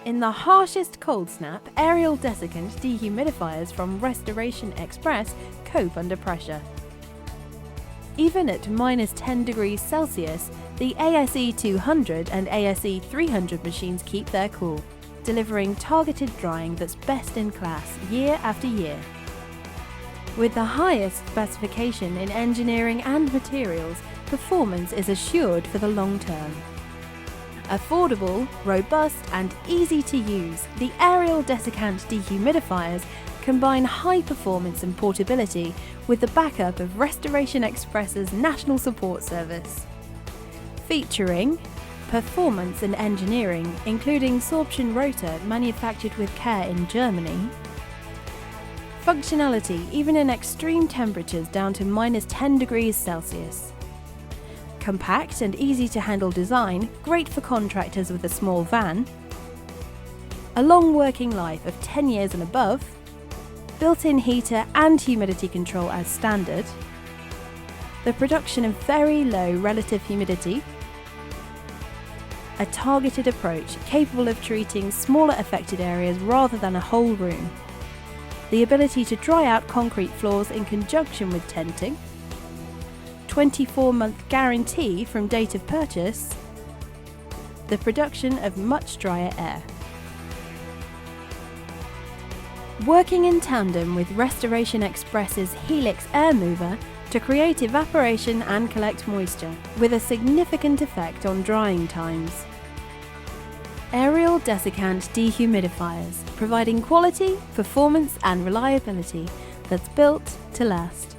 In the harshest cold snap, Aerial Dessiccant dehumidifiers from Restoration Express cope under pressure. Even at -10°C, the ASE 200 and ASE 300 machines keep their cool, delivering targeted drying that's best in class year after year. With the highest specification in engineering and materials, performance is assured for the long term. Affordable, robust and easy to use, the Aerial Dessiccant dehumidifiers combine high performance and portability with the backup of Restoration Express's National Support Service. Featuring performance and engineering, including sorption rotor manufactured with care in Germany, functionality even in extreme temperatures down to -10°C, compact and easy to handle design, great for contractors with a small van, a long working life of 10 years and above, built-in heater and humidity control as standard, the production of very low relative humidity, a targeted approach capable of treating smaller affected areas rather than a whole room, the ability to dry out concrete floors in conjunction with tenting, 24-month guarantee from date of purchase, the production of much drier air. Working in tandem with Restoration Express's Helix air mover to create evaporation and collect moisture, with a significant effect on drying times. Aerial Dessiccant dehumidifiers, providing quality, performance and reliability that's built to last.